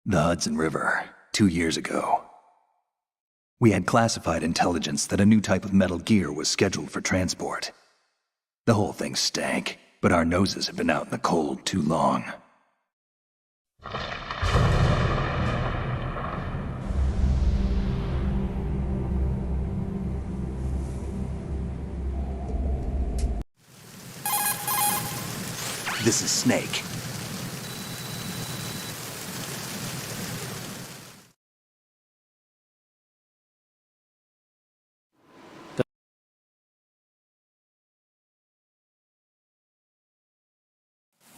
The Hudson River, 2 years ago. We had classified intelligence that a new type of metal gear was scheduled for transport. The whole thing stank, but our noses had been out in the cold too long. This is Snake.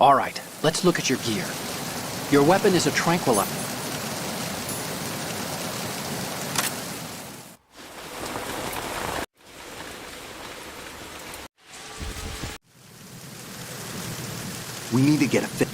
All right, let's look at your gear. Your weapon is a tranquilizer. We need to get a fit.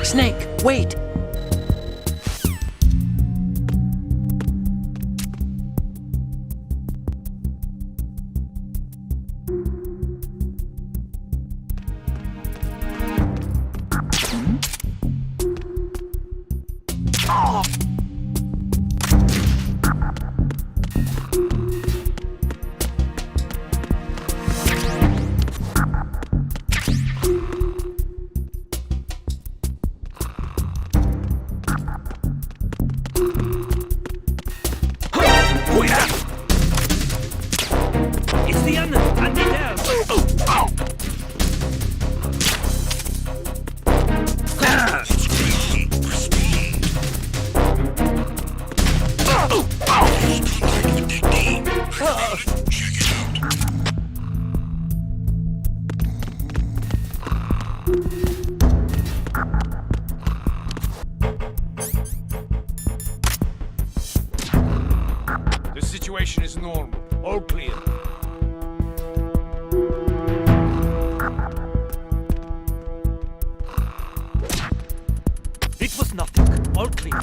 Snake, wait! It's the undead. The situation is normal. All clear. It was nothing. All clear.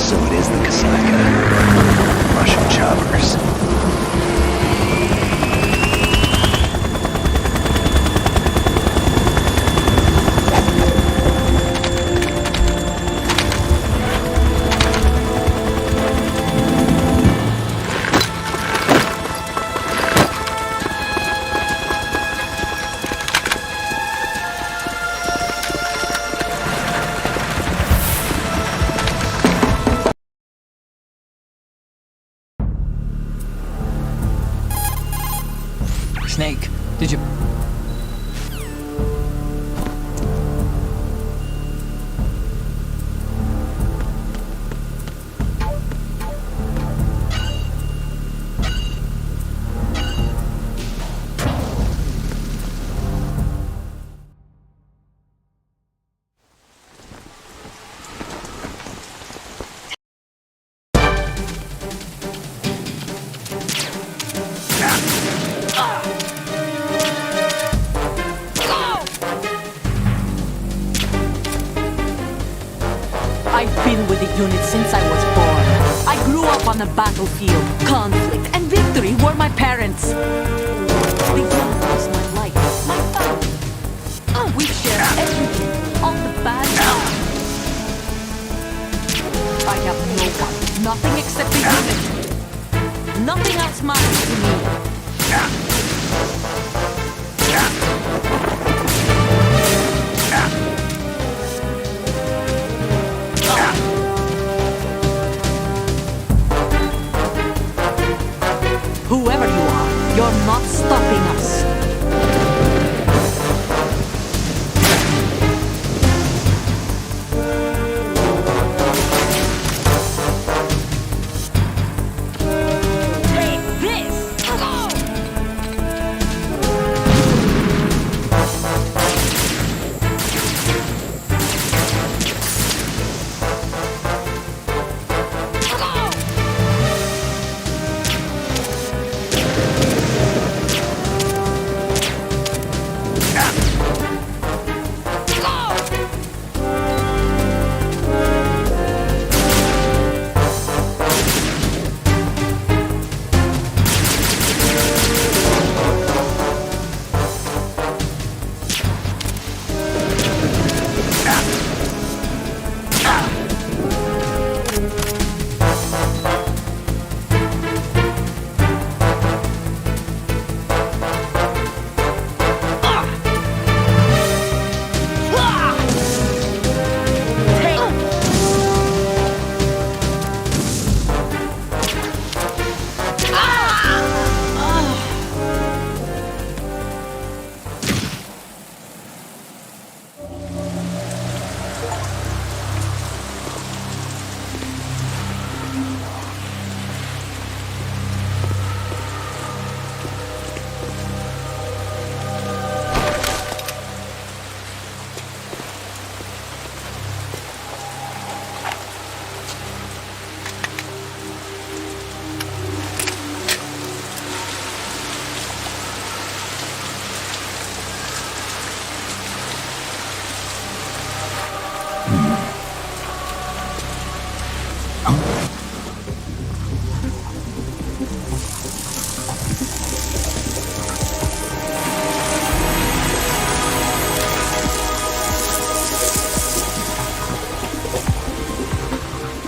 So it is the Kasaka. Russian choppers. Snake, did you... I've been with the unit since I was born. I grew up on the battlefield. Conflict and victory were my parents. The unit was my life, my family. We shared everything, all the bad times. I have no one, nothing except the unit. Nothing else matters to me. Whoever you are, you're not stopping us. Take this!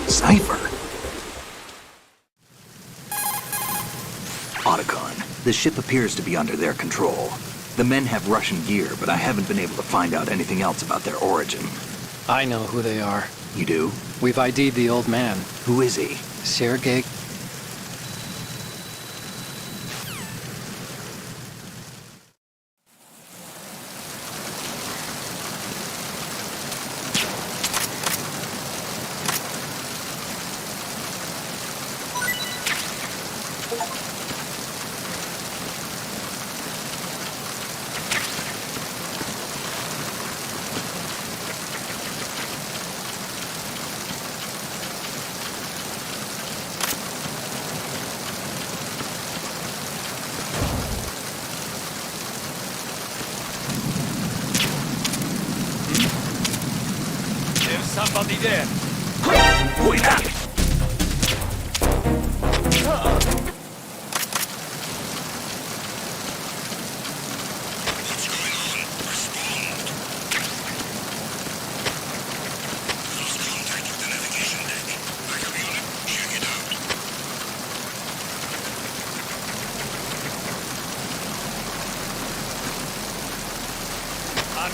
Cipher. Otacon, the ship appears to be under their control. The men have Russian gear, but I haven't been able to find out anything else about their origin. I know who they are. You do? We've ID'd the old man, Who is he? Sergei. There's somebody there. Wait up!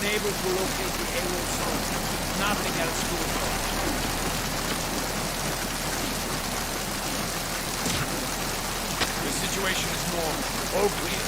neighbors will locate the aerial source. Nothing else to do. The situation is normal. All clear.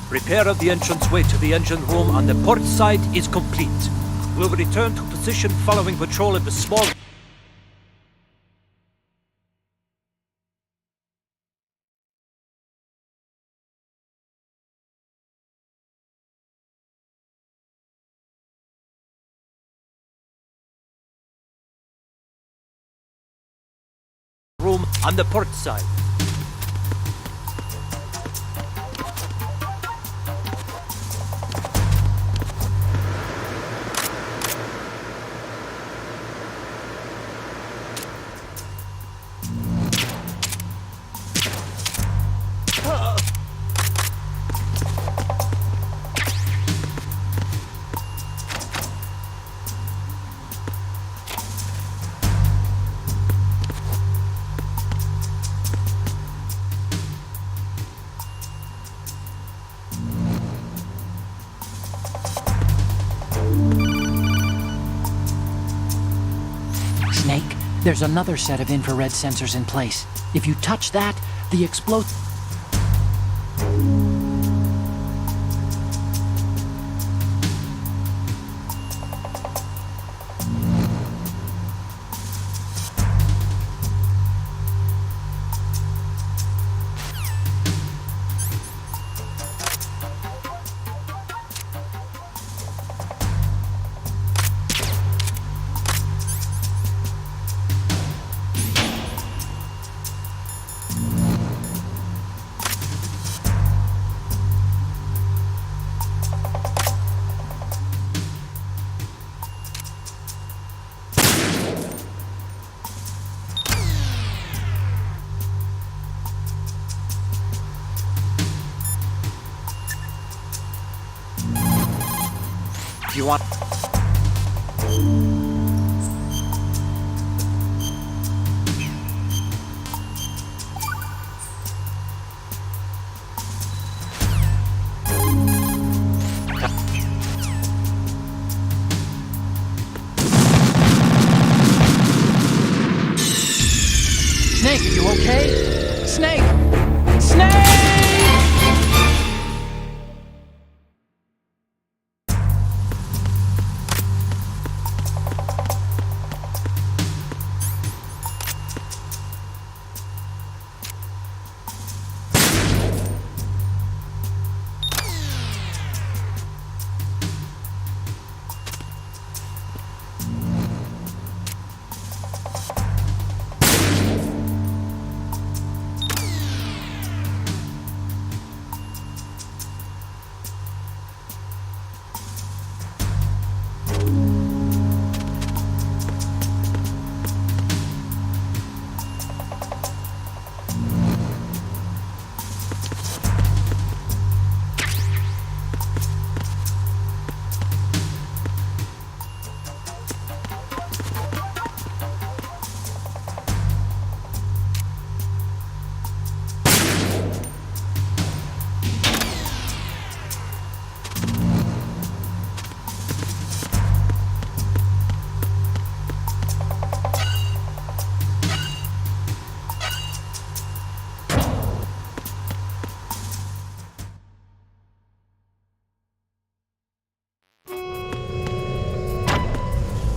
Repair of the entranceway to the engine room on the port side is complete. We'll return to position following patrol of the small... room on the port side. Snake, there's another set of infrared sensors in place. If you touch that, the explode... You want... Snake, are you okay? Snake! Snake!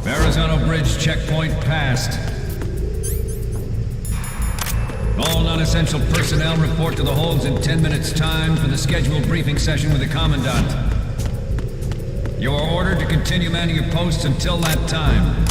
Verrazano Bridge checkpoint passed. All non-essential personnel report to the holds in 10 minutes' time for the scheduled briefing session with the Commandant. You are ordered to continue manning your posts until that time.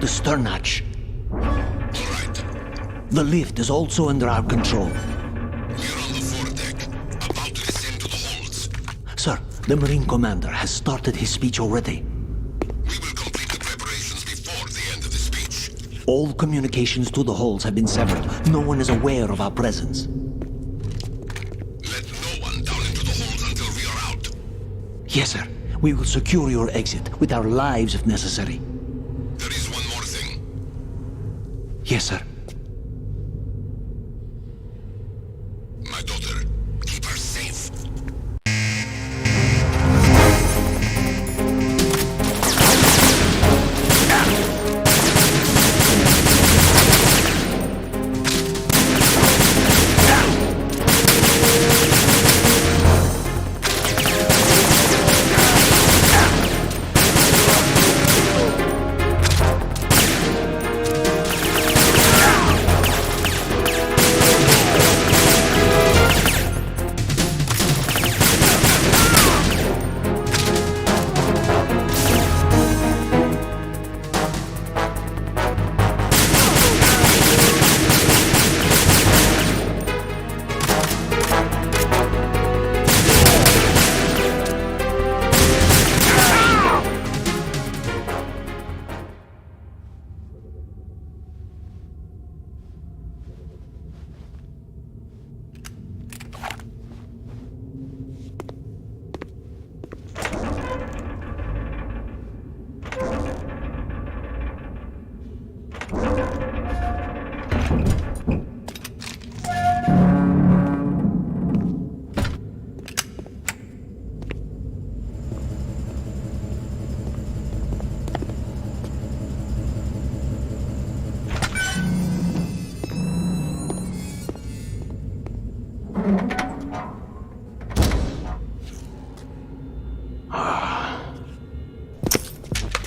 the stern hatch. All right. The lift is also under our control. We're on the foredeck, about to descend to the holds. Sir, the Marine Commander has started his speech already. We will complete the preparations before the end of the speech. All communications to the holds have been severed. No one is aware of our presence. Let no one down into the holds until we are out. Yes, sir. We will secure your exit with our lives if necessary. There is one more thing. Yes, sir. My daughter, keep her safe.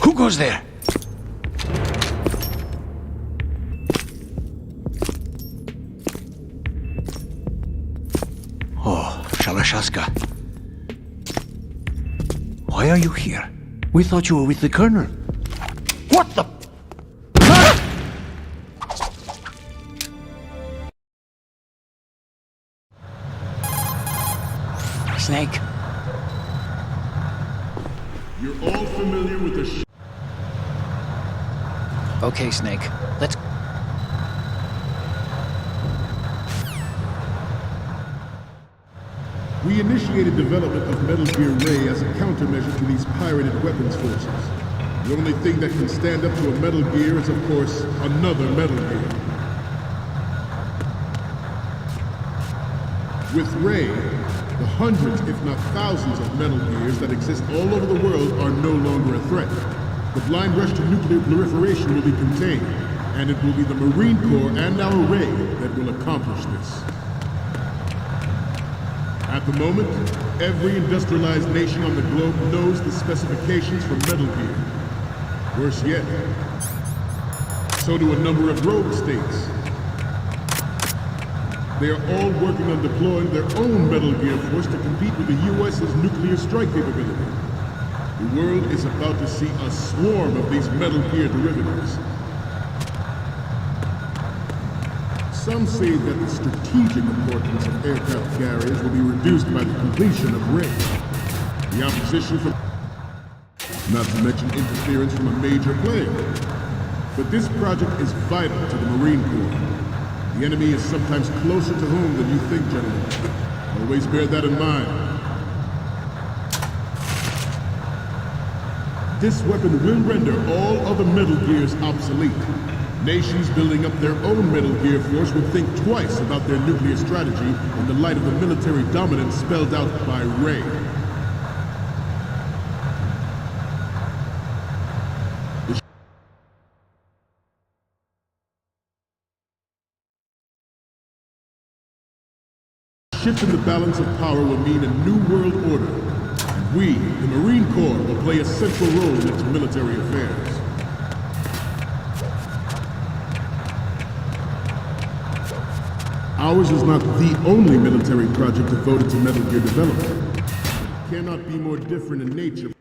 Who goes there? Oh, Shalashaska. Why are you here? We thought you were with the Colonel. What the... Snake, You're all familiar with the okay, Snake. Let's... We initiated development of Metal Gear Ray as a countermeasure to these pirated weapons forces. The only thing that can stand up to a Metal Gear is, of course, another Metal Gear. With Ray, the hundreds, if not thousands, of Metal Gears that exist all over the world are no longer a threat. The blind rush to nuclear proliferation will be contained, and it will be the Marine Corps and our Ray that will accomplish this. At the moment, every industrialized nation on the globe knows the specifications for Metal Gear. Worse yet, so do a number of rogue states. They are all working on deploying their own Metal Gear force to compete with the U.S.'s nuclear strike capability. The world is about to see a swarm of these Metal Gear derivatives. Some say that the strategic importance of aircraft carriers will be reduced by the completion of Ray. The opposition from... not to mention interference from a major player. But this project is vital to the Marine Corps. The enemy is sometimes closer to home than you think, gentlemen. Always bear that in mind. This weapon will render all other Metal Gears obsolete. Nations building up their own Metal Gear force would think twice about their nuclear strategy in the light of the military dominance spelled out by Ray. The shift in the balance of power will mean a new world order. And we, the Marine Corps, will play a central role in its military affairs. Ours is not the only military project devoted to Metal Gear development. It cannot be more different in nature.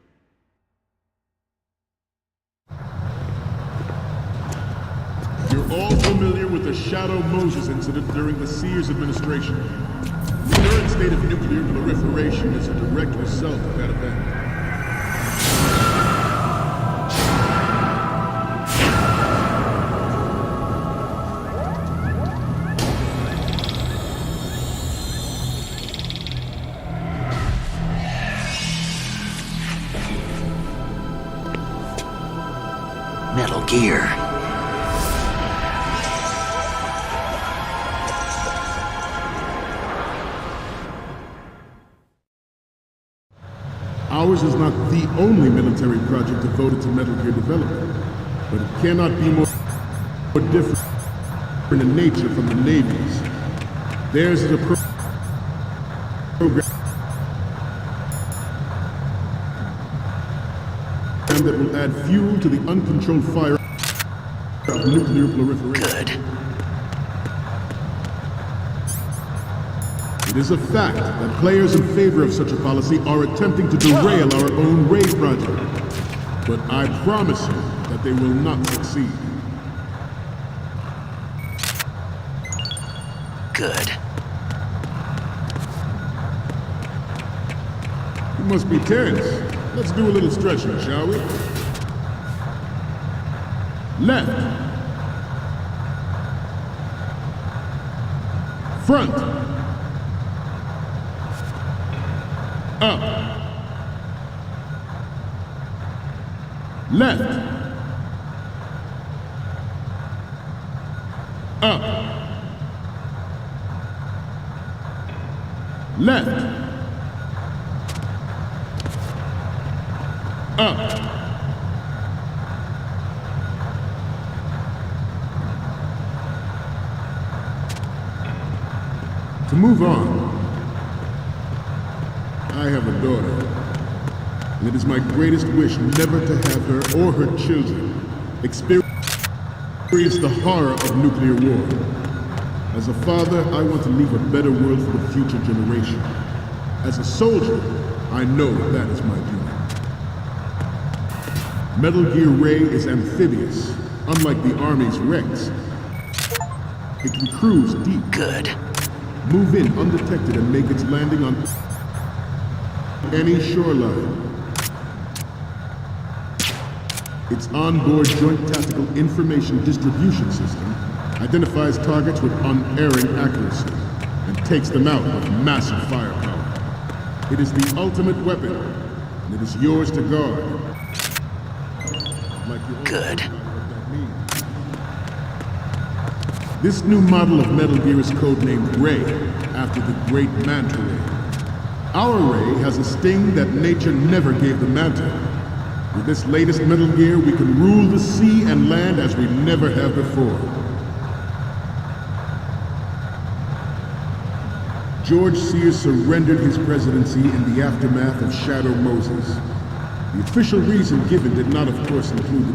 the Shadow Moses incident during the Sears administration. The current state of nuclear proliferation is a direct result of that event. Metal Gear. Ours is not the only military project devoted to Metal Gear development, but it cannot be more different in nature from the Navy's. Theirs is a program that will add fuel to the uncontrolled fire of nuclear proliferation. Good. It is a fact that players in favor of such a policy are attempting to derail our own Ray project. But I promise you that they will not succeed. Good. You must be tense. Let's do a little stretching, shall we? Left. Front. Up. Left. Up. Left. Up. To move on, I have a daughter, and it is my greatest wish never to have her or her children experience the horror of nuclear war. As a father, I want to leave a better world for the future generation. As a soldier, I know that is my duty. Metal Gear Ray is amphibious, unlike the Army's Rex. It can cruise deep. Good. Move in undetected and make its landing on any shoreline. Its onboard Joint Tactical Information Distribution System identifies targets with unerring accuracy and takes them out with massive firepower. It is the ultimate weapon, and it is yours to guard. Good. This new model of Metal Gear is codenamed Ray, after the great Manta Ray. Our Ray has a sting that nature never gave the Manta. With this latest Metal Gear, we can rule the sea and land as we never have before. George Sears surrendered his presidency in the aftermath of Shadow Moses. The official reason given did not, of course, include the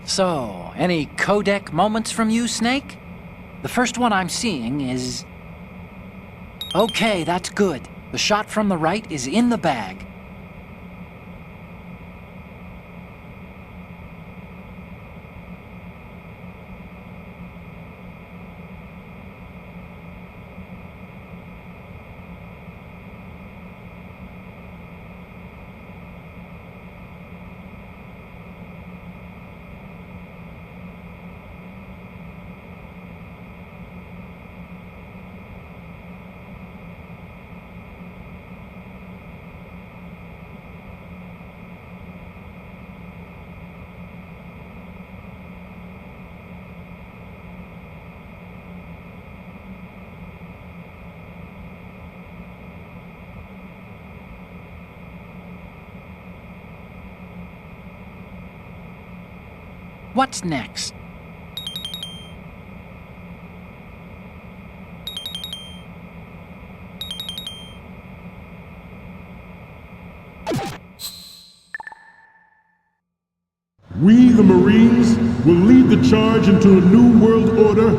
So, any codec moments from you, Snake? The first one I'm seeing is... Okay, that's good. The shot from the right is in the bag. What's next? We, the Marines, will lead the charge into a new world order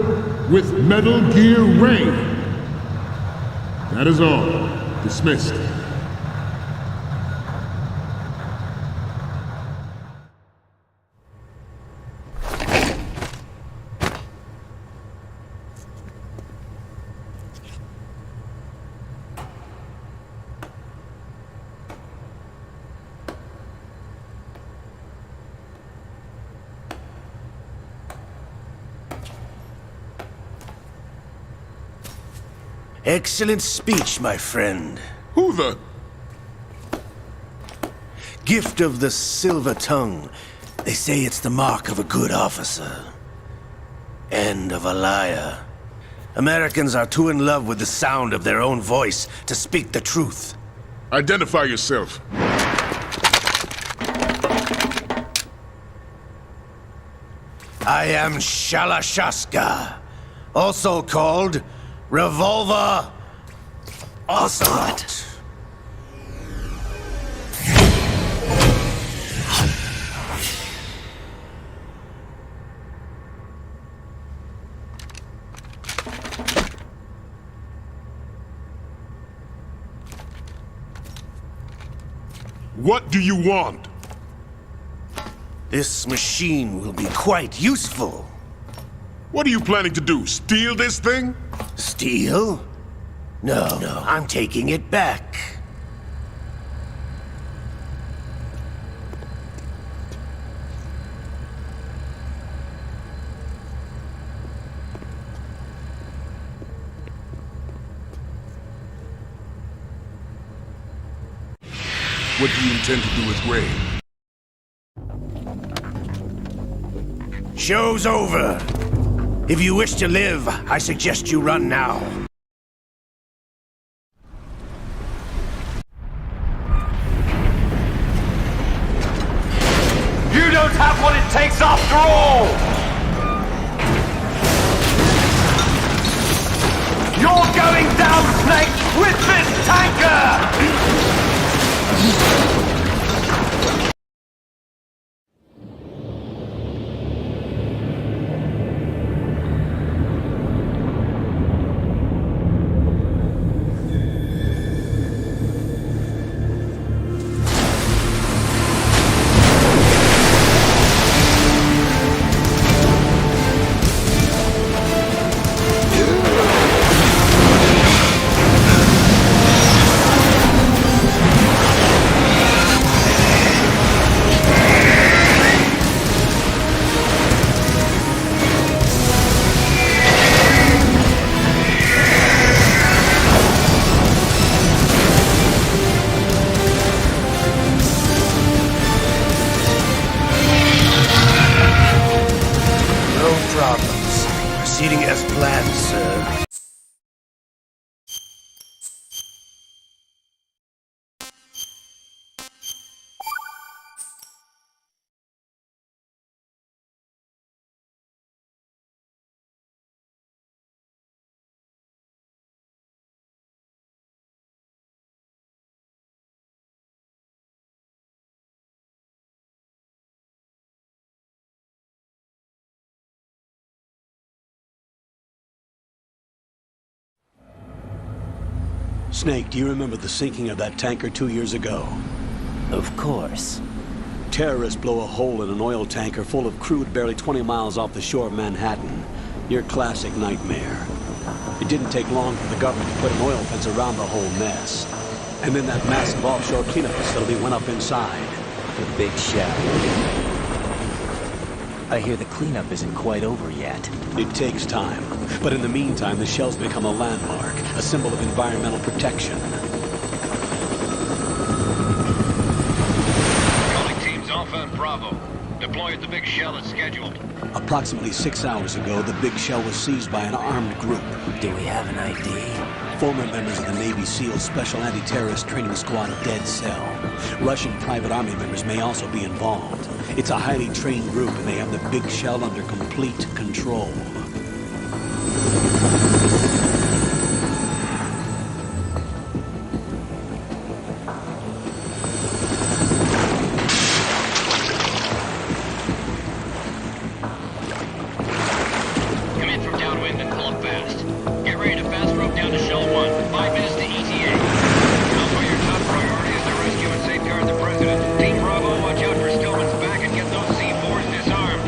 with Metal Gear Ray. That is all. Dismissed. Excellent speech, my friend. Who the? Gift of the silver tongue. They say it's the mark of a good officer. And of a liar. Americans are too in love with the sound of their own voice to speak the truth. Identify yourself. I am Shalashaska, also called Revolver Ocelot. What do you want? This machine will be quite useful. What are you planning to do? Steal this thing? Steal? No, I'm taking it back. What do you intend to do with Ray? Show's over. If you wish to live, I suggest you run now. You don't have what it takes after all! You're going down, Snake, with this tanker! Proceeding as planned, sir. Snake, do you remember the sinking of that tanker 2 years ago? Of course. Terrorists blow a hole in an oil tanker full of crude barely 20 miles off the shore of Manhattan. Your classic nightmare. It didn't take long for the government to put an oil fence around the whole mess. And then that massive offshore cleanup facility went up inside. The big shell. I hear the cleanup isn't quite over yet. It takes time. But in the meantime, the shell's become a landmark, a symbol of environmental protection. Calling teams Alpha and Bravo. Deploy at the big shell as scheduled. Approximately 6 hours ago, the big shell was seized by an armed group. Do we have an ID? Former members of the Navy SEAL Special Anti-Terrorist Training Squad Dead Cell. Russian private army members may also be involved. It's a highly trained group, and they have the Big Shell under complete control. Come in from downwind and pull up fast. Get ready to fast rope down to Shell 1. 5 minutes to ETA. Also, your top priority is to rescue and safeguard the President. Team Bravo, watch out for Stillman's back and get those C4s disarmed.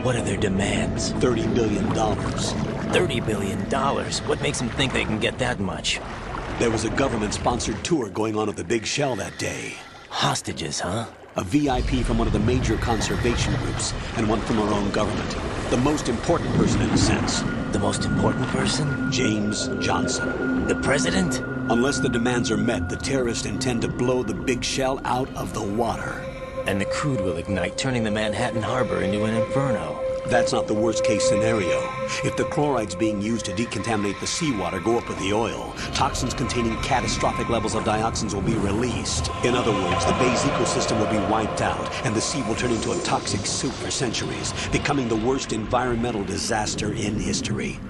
What are their demands? $30 billion. $30 billion? What makes them think they can get that much? There was a government-sponsored tour going on at the Big Shell that day. Hostages, huh? A VIP from one of the major conservation groups, and one from our own government. The most important person in a sense. The most important person? James Johnson. The president? Unless the demands are met, the terrorists intend to blow the Big Shell out of the water. And the crude will ignite, turning the Manhattan Harbor into an inferno. That's not the worst-case scenario. If the chlorides being used to decontaminate the seawater go up with the oil, toxins containing catastrophic levels of dioxins will be released. In other words, the bay's ecosystem will be wiped out, and the sea will turn into a toxic soup for centuries, becoming the worst environmental disaster in history.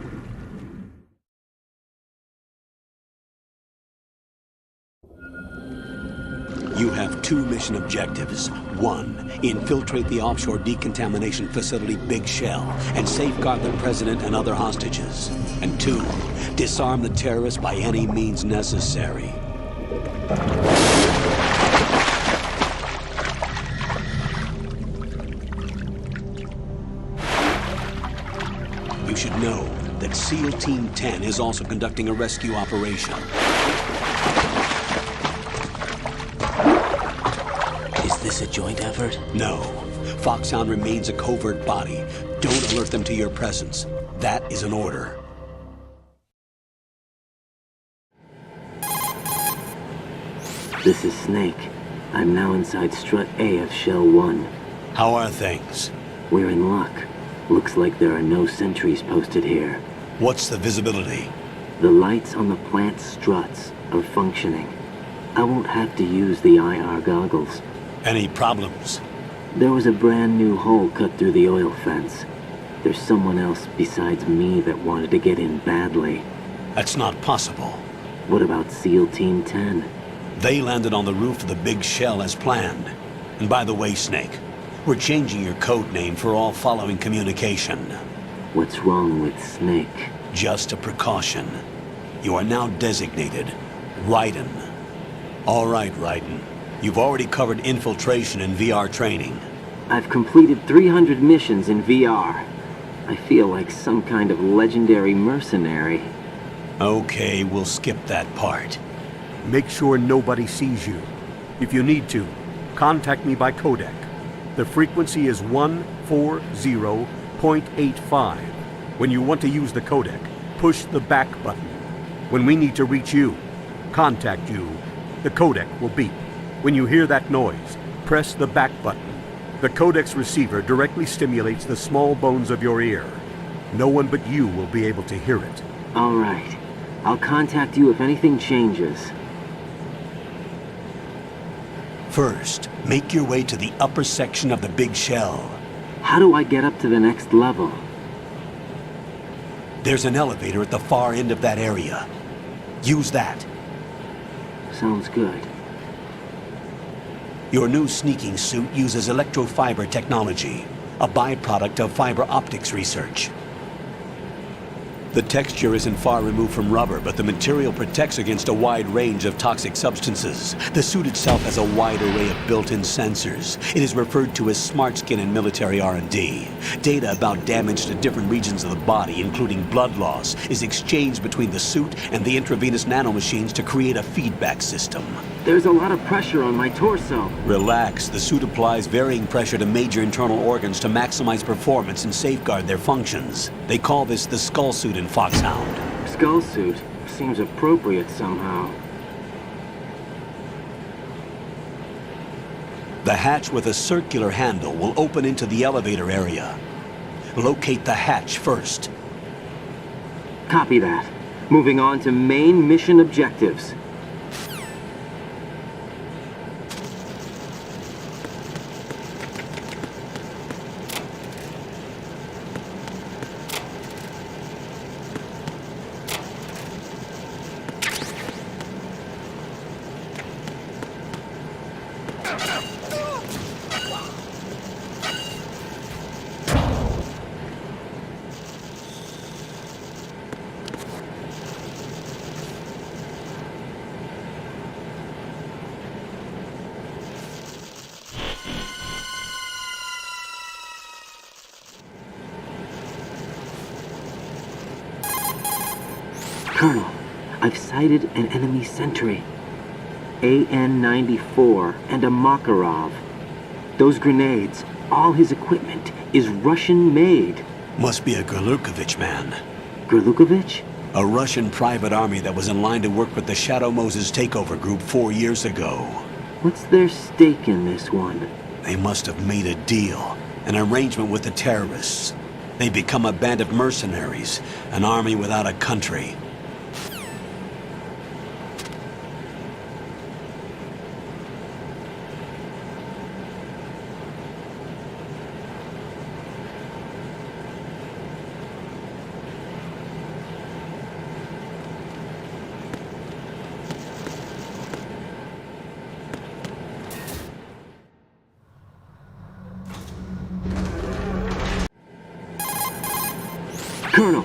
You have 2 mission objectives. 1, infiltrate the offshore decontamination facility Big Shell and safeguard the president and other hostages. And 2, disarm the terrorists by any means necessary. You should know that SEAL Team 10 is also conducting a rescue operation. Is this a joint effort? No. Foxhound remains a covert body. Don't alert them to your presence. That is an order. This is Snake. I'm now inside Strut A of Shell 1. How are things? We're in luck. Looks like there are no sentries posted here. What's the visibility? The lights on the plant struts are functioning. I won't have to use the IR goggles. Any problems? There was a brand new hole cut through the oil fence. There's someone else besides me that wanted to get in badly. That's not possible. What about SEAL Team 10? They landed on the roof of the Big Shell as planned. And by the way, Snake, we're changing your code name for all following communication. What's wrong with Snake? Just a precaution. You are now designated Raiden. All right, Raiden. You've already covered infiltration and VR training. I've completed 300 missions in VR. I feel like some kind of legendary mercenary. Okay, we'll skip that part. Make sure nobody sees you. If you need to, contact me by codec. The frequency is 140.85. When you want to use the codec, push the back button. When we need to reach you, contact you, the codec will beep. When you hear that noise, press the back button. The codec's receiver directly stimulates the small bones of your ear. No one but you will be able to hear it. All right. I'll contact you if anything changes. First, make your way to the upper section of the Big Shell. How do I get up to the next level? There's an elevator at the far end of that area. Use that. Sounds good. Your new sneaking suit uses electrofiber technology, a byproduct of fiber optics research. The texture isn't far removed from rubber, but the material protects against a wide range of toxic substances. The suit itself has a wide array of built-in sensors. It is referred to as smart skin in military R&D. Data about damage to different regions of the body, including blood loss, is exchanged between the suit and the intravenous nanomachines to create a feedback system. There's a lot of pressure on my torso. Relax. The suit applies varying pressure to major internal organs to maximize performance and safeguard their functions. They call this the skull suit in Foxhound. Skull suit seems appropriate somehow. The hatch with a circular handle will open into the elevator area. Locate the hatch first. Copy that. Moving on to main mission objectives. Colonel, I've sighted an enemy sentry. AN-94 and a Makarov. Those grenades, all his equipment, is Russian-made. Must be a Gurlukovich man. Gurlukovich? A Russian private army that was in line to work with the Shadow Moses takeover group 4 years ago. What's their stake in this one? They must have made a deal, an arrangement with the terrorists. They become a band of mercenaries, an army without a country. Colonel!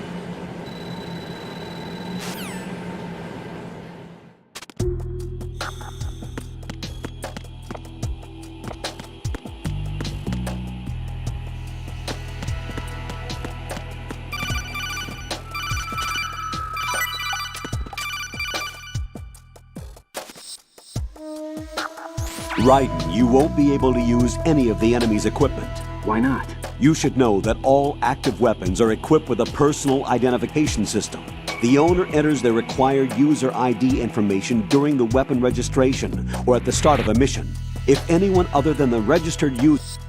Raiden, you won't be able to use any of the enemy's equipment. Why not? You should know that all active weapons are equipped with a personal identification system. The owner enters their required user ID information during the weapon registration or at the start of a mission. If anyone other than the registered user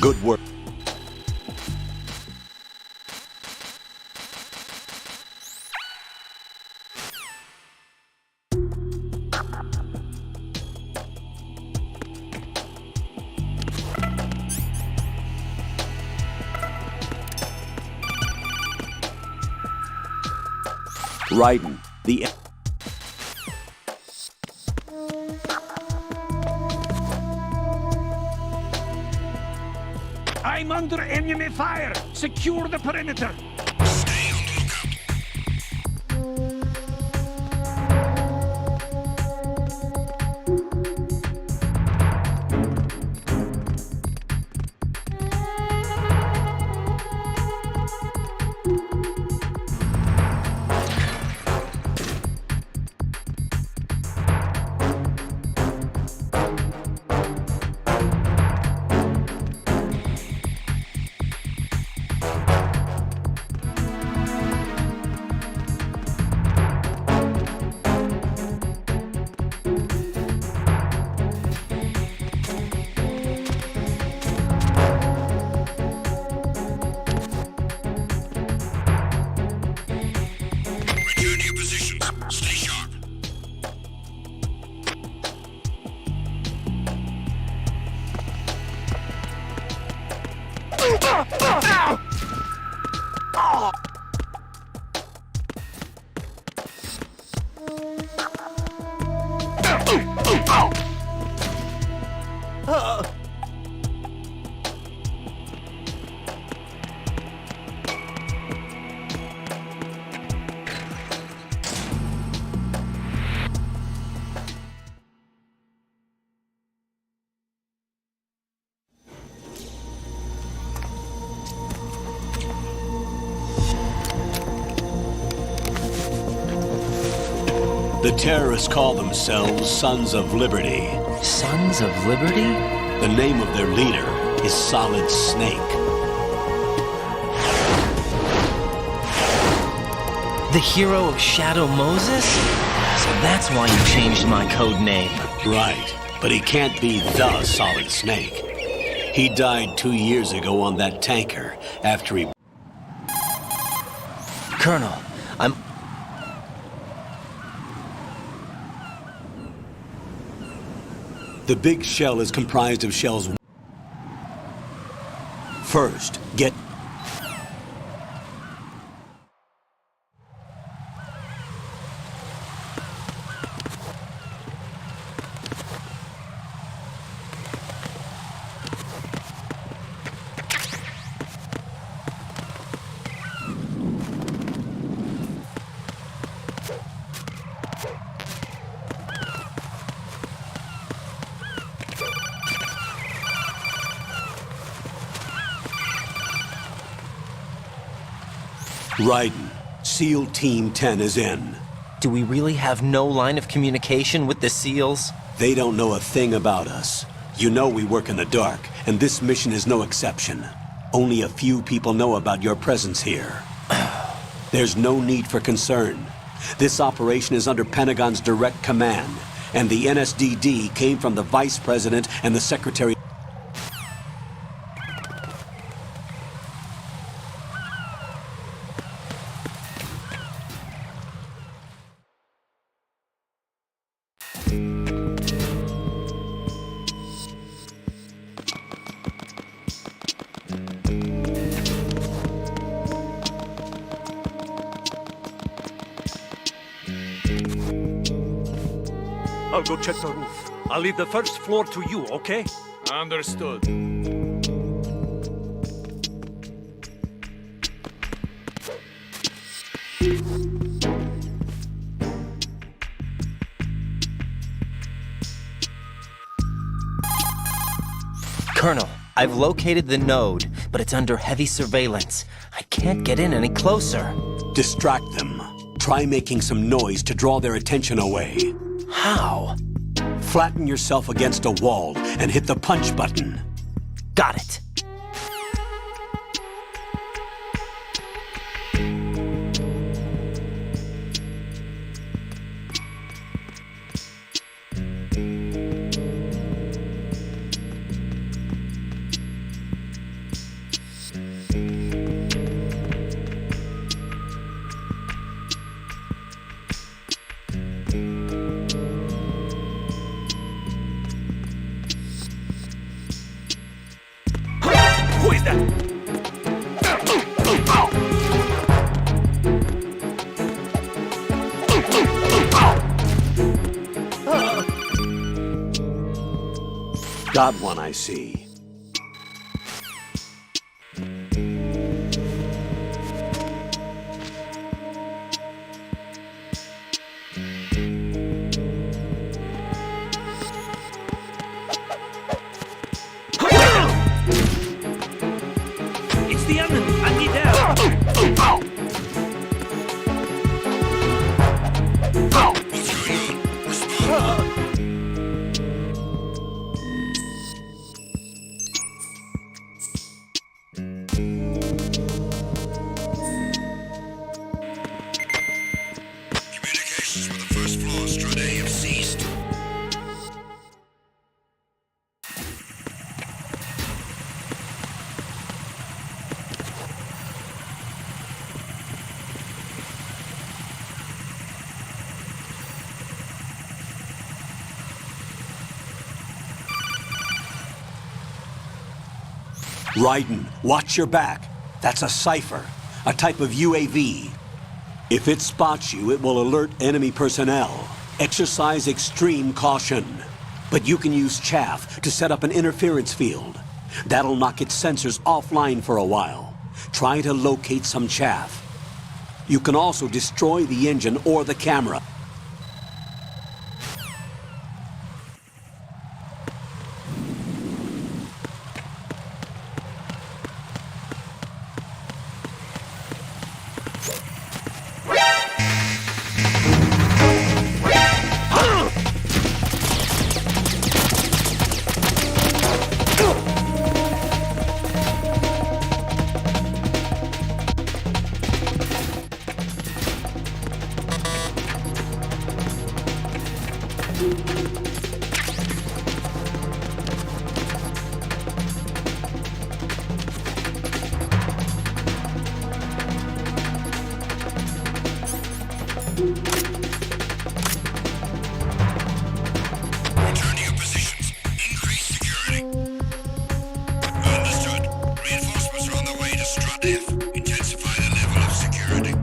Good work. Raiden, the... I'm under enemy fire! Secure the perimeter! Return to your positions. Stay sharp. The terrorists call themselves Sons of Liberty. Sons of Liberty? The name of their leader is Solid Snake. The hero of Shadow Moses? So that's why you changed my code name. Right, but he can't be the Solid Snake. He died 2 years ago on that tanker after he... Colonel, I'm... The big shell is comprised of shells. First, get... Raiden, SEAL Team 10 is in. Do we really have no line of communication with the SEALs? They don't know a thing about us. You know we work in the dark, and this mission is no exception. Only a few people know about your presence here. There's no need for concern. This operation is under Pentagon's direct command, and the NSDD came from the Vice President and the Secretary. I'll go check the roof. I'll leave the first floor to you, okay? Understood. Colonel, I've located the node, but it's under heavy surveillance. I can't get in any closer. Distract them. Try making some noise to draw their attention away. How? Flatten yourself against a wall and hit the punch button. Got it. Got one, I see. It's the enemy! I need help! Communications with the first floor, Strade, have ceased. Raiden, watch your back. That's a cipher, a type of UAV. If it spots you, it will alert enemy personnel. Exercise extreme caution. But you can use chaff to set up an interference field. That'll knock its sensors offline for a while. Try to locate some chaff. You can also destroy the engine or the camera. Return to your positions. Increase security. Understood. Reinforcements are on their way to Strut F. Intensify the level of security.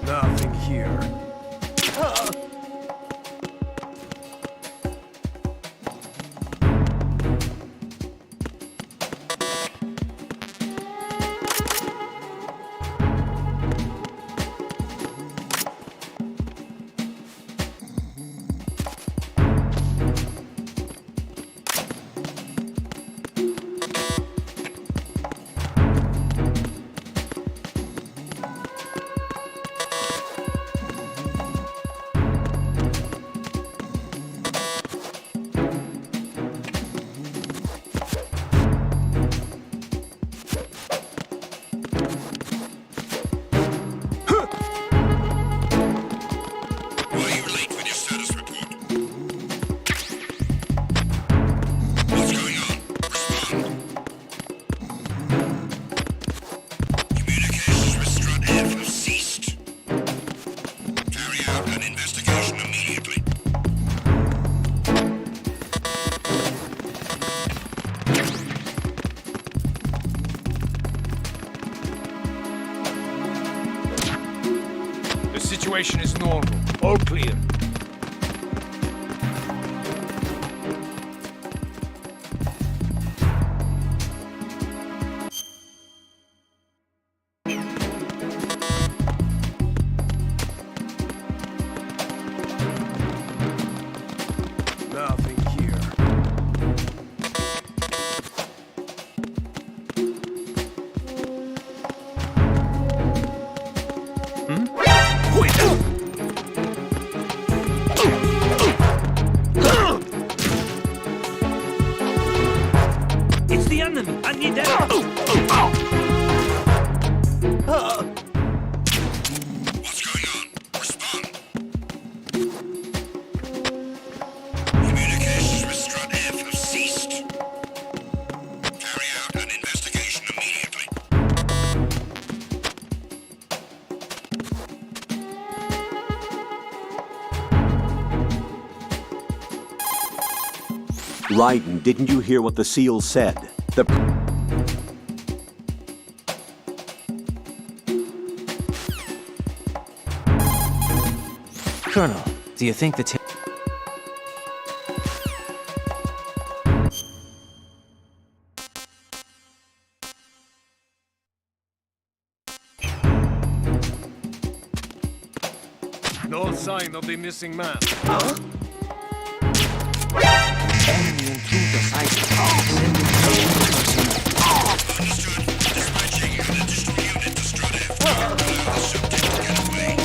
Nothing here. Situation is normal. All clear. Nothing here. Raiden, didn't you hear what the SEAL said? Colonel, do you think the No sign of the missing man. Enemy intruder sighted. Sending Understood. Dispatching an additional unit to Strut F. Allow the subject to get away.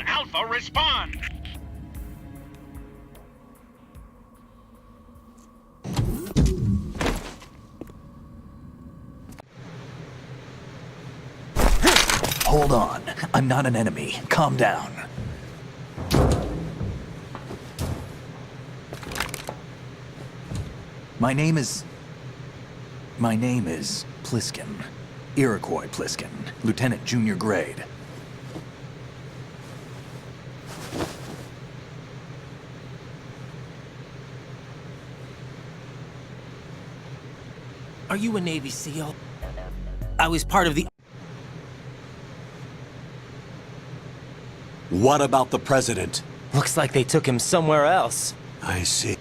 Alpha, respond! I'm not an enemy. Calm down. My name is Pliskin. Iroquois Pliskin. Lieutenant Junior Grade. Are you a Navy SEAL? I was part of the... What about the president? Looks like they took him somewhere else. I see.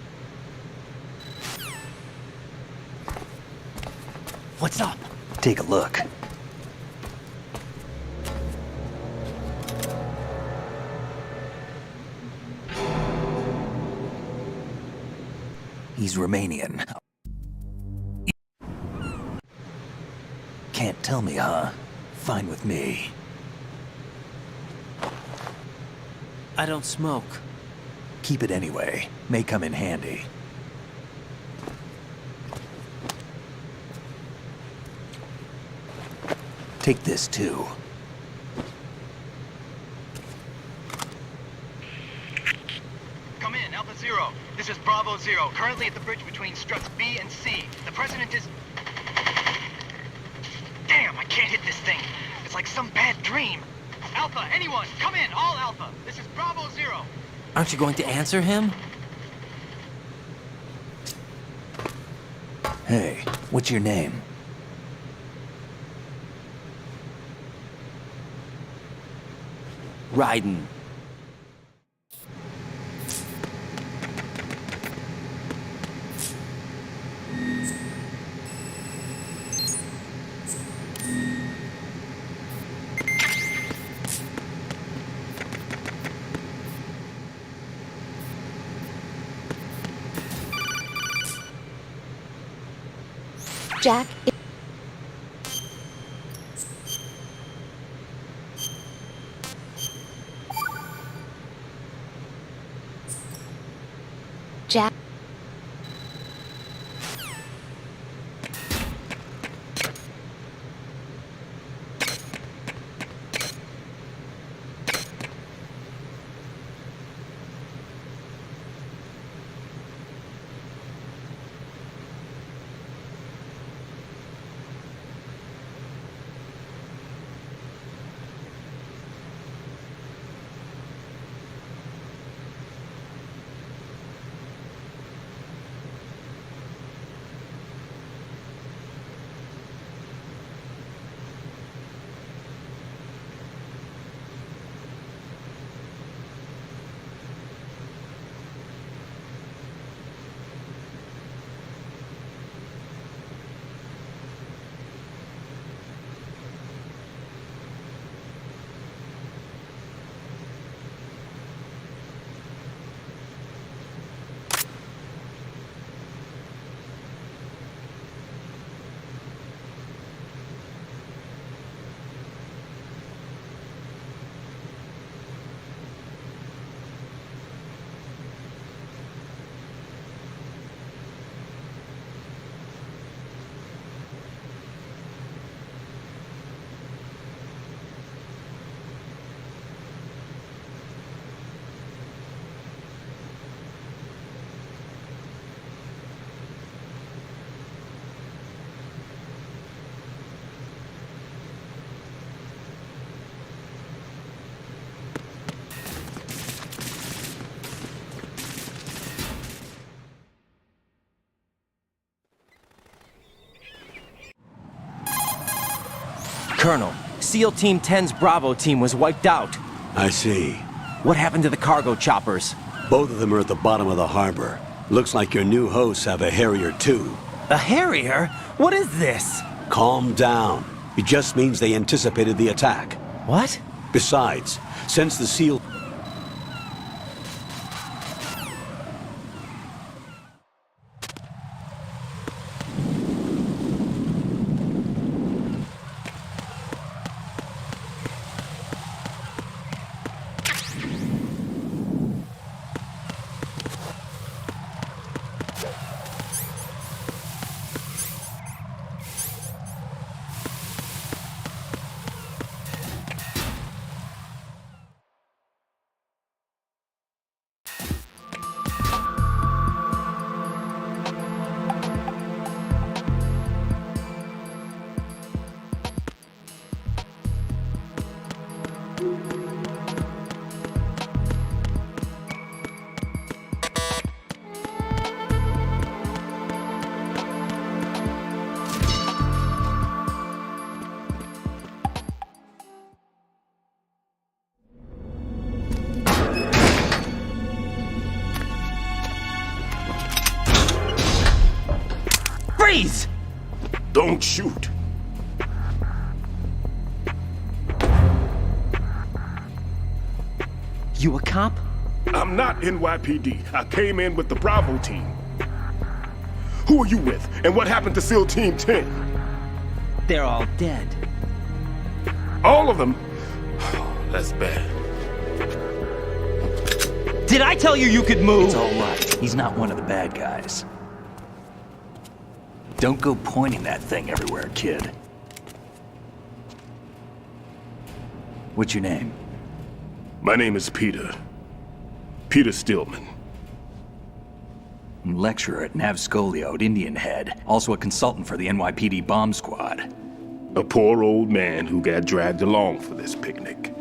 What's up? Take a look. He's Romanian. Can't tell me, huh? Fine with me. I don't smoke. Keep it anyway. May come in handy. Take this, too. Come in, Alpha Zero. This is Bravo Zero, currently at the bridge between struts B and C. The president is... Damn, I can't hit this thing. It's like some bad dream. Alpha, anyone, come in, all Alpha. This is Bravo Zero. Aren't you going to answer him? Hey, what's your name? Raiden. Jack. Jack. Colonel, SEAL Team 10's Bravo team was wiped out. I see. What happened to the cargo choppers? Both of them are at the bottom of the harbor. Looks like your new hosts have a Harrier too. A Harrier? What is this? Calm down. It just means they anticipated the attack. What? Besides, since the SEAL... Freeze! Don't shoot. You a cop? I'm not NYPD. I came in with the Bravo team. Who are you with? And what happened to SEAL Team 10? They're all dead. All of them? That's bad. Did I tell you you could move? It's all right. He's not one of the bad guys. Don't go pointing that thing everywhere, kid. What's your name? My name is Peter. Peter Stillman. Lecturer at Navscolio at Indian Head. Also a consultant for the NYPD bomb squad. A poor old man who got dragged along for this picnic.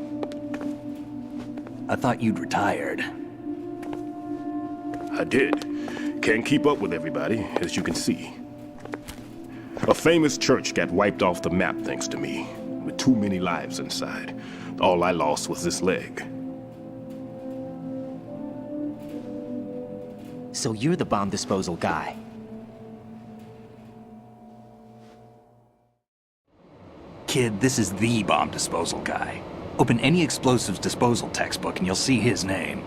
I thought you'd retired. I did. Can't keep up with everybody, as you can see. A famous church got wiped off the map thanks to me, with too many lives inside. All I lost was this leg. So you're the bomb disposal guy. Kid, this is the bomb disposal guy. Open any explosives disposal textbook and you'll see his name.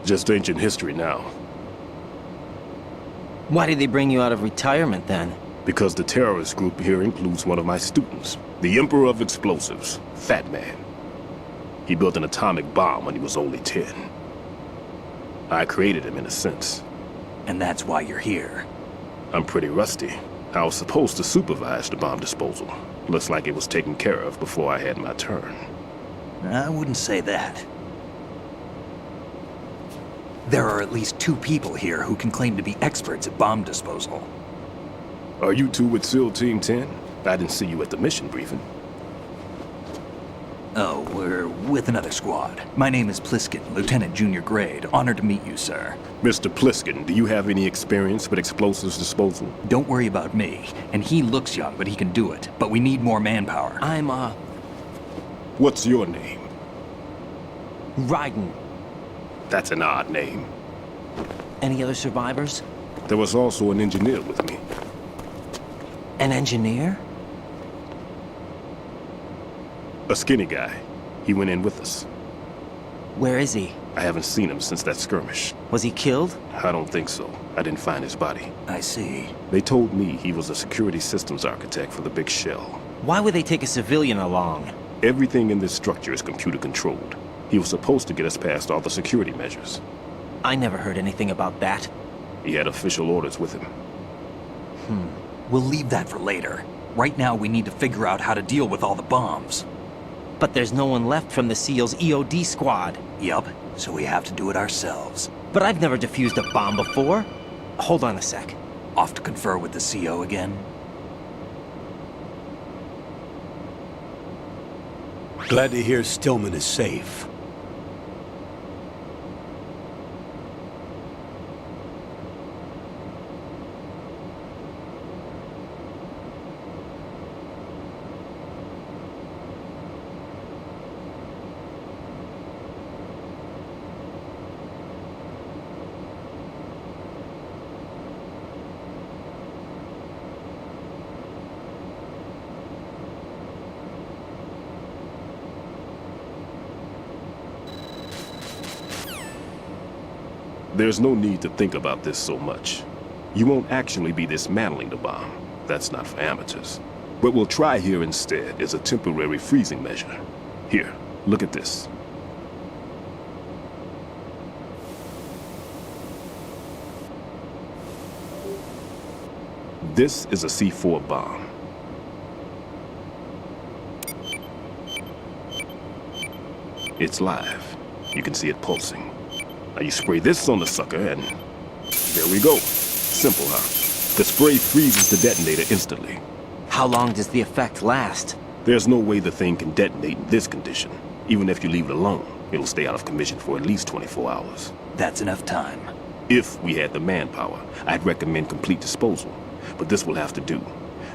Just ancient history now. Why did they bring you out of retirement then? Because the terrorist group here includes one of my students, the Emperor of Explosives, Fat Man. He built an atomic bomb when he was only 10. I created him in a sense. And that's why you're here. I'm pretty rusty. I was supposed to supervise the bomb disposal. Looks like it was taken care of before I had my turn. I wouldn't say that. There are at least 2 people here who can claim to be experts at bomb disposal. Are you two with SEAL Team 10? I didn't see you at the mission briefing. Oh, we're with another squad. My name is Pliskin, Lieutenant Junior Grade. Honored to meet you, sir. Mr. Pliskin, do you have any experience with explosives disposal? Don't worry about me. And he looks young, but he can do it. But we need more manpower. I'm, What's your name? Raiden. That's an odd name. Any other survivors? There was also an engineer with me. An engineer? A skinny guy. He went in with us. Where is he? I haven't seen him since that skirmish. Was he killed? I don't think so. I didn't find his body. I see. They told me he was a security systems architect for the big shell. Why would they take a civilian along? Everything in this structure is computer controlled. He was supposed to get us past all the security measures. I never heard anything about that. He had official orders with him. We'll leave that for later. Right now, we need to figure out how to deal with all the bombs. But there's no one left from the SEAL's EOD squad. Yup, so we have to do it ourselves. But I've never defused a bomb before. Hold on a sec. Off to confer with the CO again? Glad to hear Stillman is safe. There's no need to think about this so much. You won't actually be dismantling the bomb. That's not for amateurs. What we'll try here instead is a temporary freezing measure. Here, look at this. This is a C4 bomb. It's live. You can see it pulsing. Now you spray this on the sucker and there we go. Simple, huh? The spray freezes the detonator instantly. How long does the effect last? There's no way the thing can detonate in this condition. Even if you leave it alone, it'll stay out of commission for at least 24 hours. That's enough time. If we had the manpower, I'd recommend complete disposal. But this will have to do.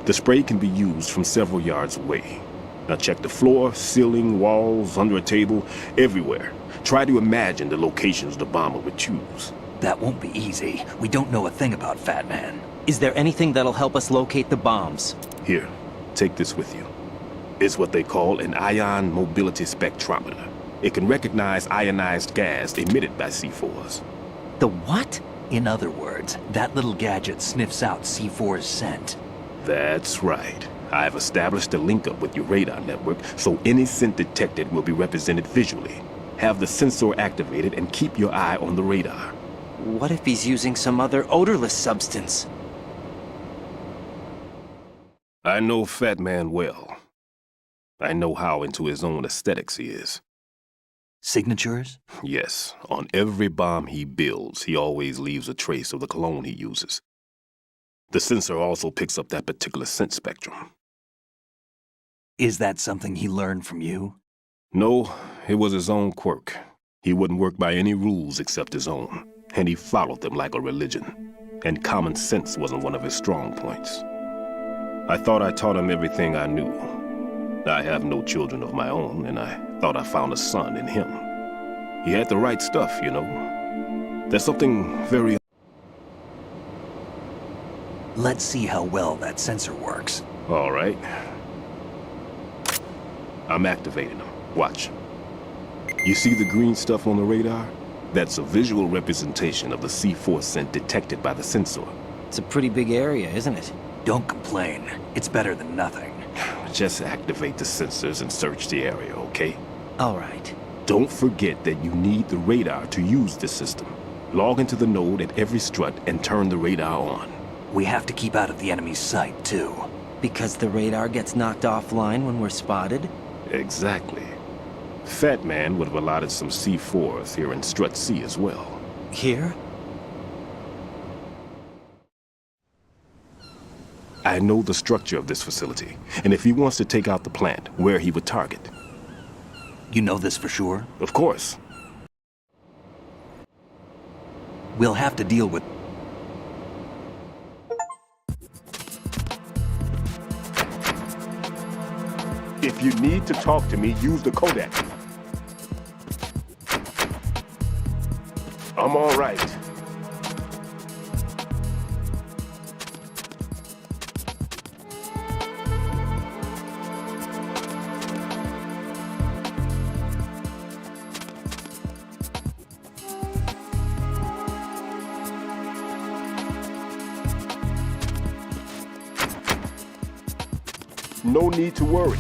The spray can be used from several yards away. Now check the floor, ceiling, walls, under a table, everywhere. Try to imagine the locations the bomber would choose. That won't be easy. We don't know a thing about Fat Man. Is there anything that'll help us locate the bombs? Here, take this with you. It's what they call an ion mobility spectrometer. It can recognize ionized gas emitted by C4s. The what? In other words, that little gadget sniffs out C4's scent. That's right. I've established a link-up with your radar network, so any scent detected will be represented visually. Have the sensor activated and keep your eye on the radar. What if he's using some other odorless substance? I know Fat Man well. I know how into his own aesthetics he is. Signatures? Yes, on every bomb he builds, he always leaves a trace of the cologne he uses. The sensor also picks up that particular scent spectrum. Is that something he learned from you? No, it was his own quirk. He wouldn't work by any rules except his own, and he followed them like a religion. And common sense wasn't one of his strong points. I thought I taught him everything I knew. I have no children of my own, and I thought I found a son in him. He had the right stuff, you know. There's something very... Let's see how well that sensor works. All right. I'm activating them. Watch. You see the green stuff on the radar? That's a visual representation of the C4 scent detected by the sensor. It's a pretty big area, isn't it? Don't complain. It's better than nothing. Just activate the sensors and search the area, okay? All right. Don't forget that you need the radar to use this system. Log into the node at every strut and turn the radar on. We have to keep out of the enemy's sight, too. Because the radar gets knocked offline when we're spotted? Exactly. Fat Man would have allotted some C4s here in Strut C as well. Here? I know the structure of this facility, and if he wants to take out the plant, where he would target. You know this for sure? Of course. We'll have to deal with... If you need to talk to me, use the codec. I'm all right. No need to worry.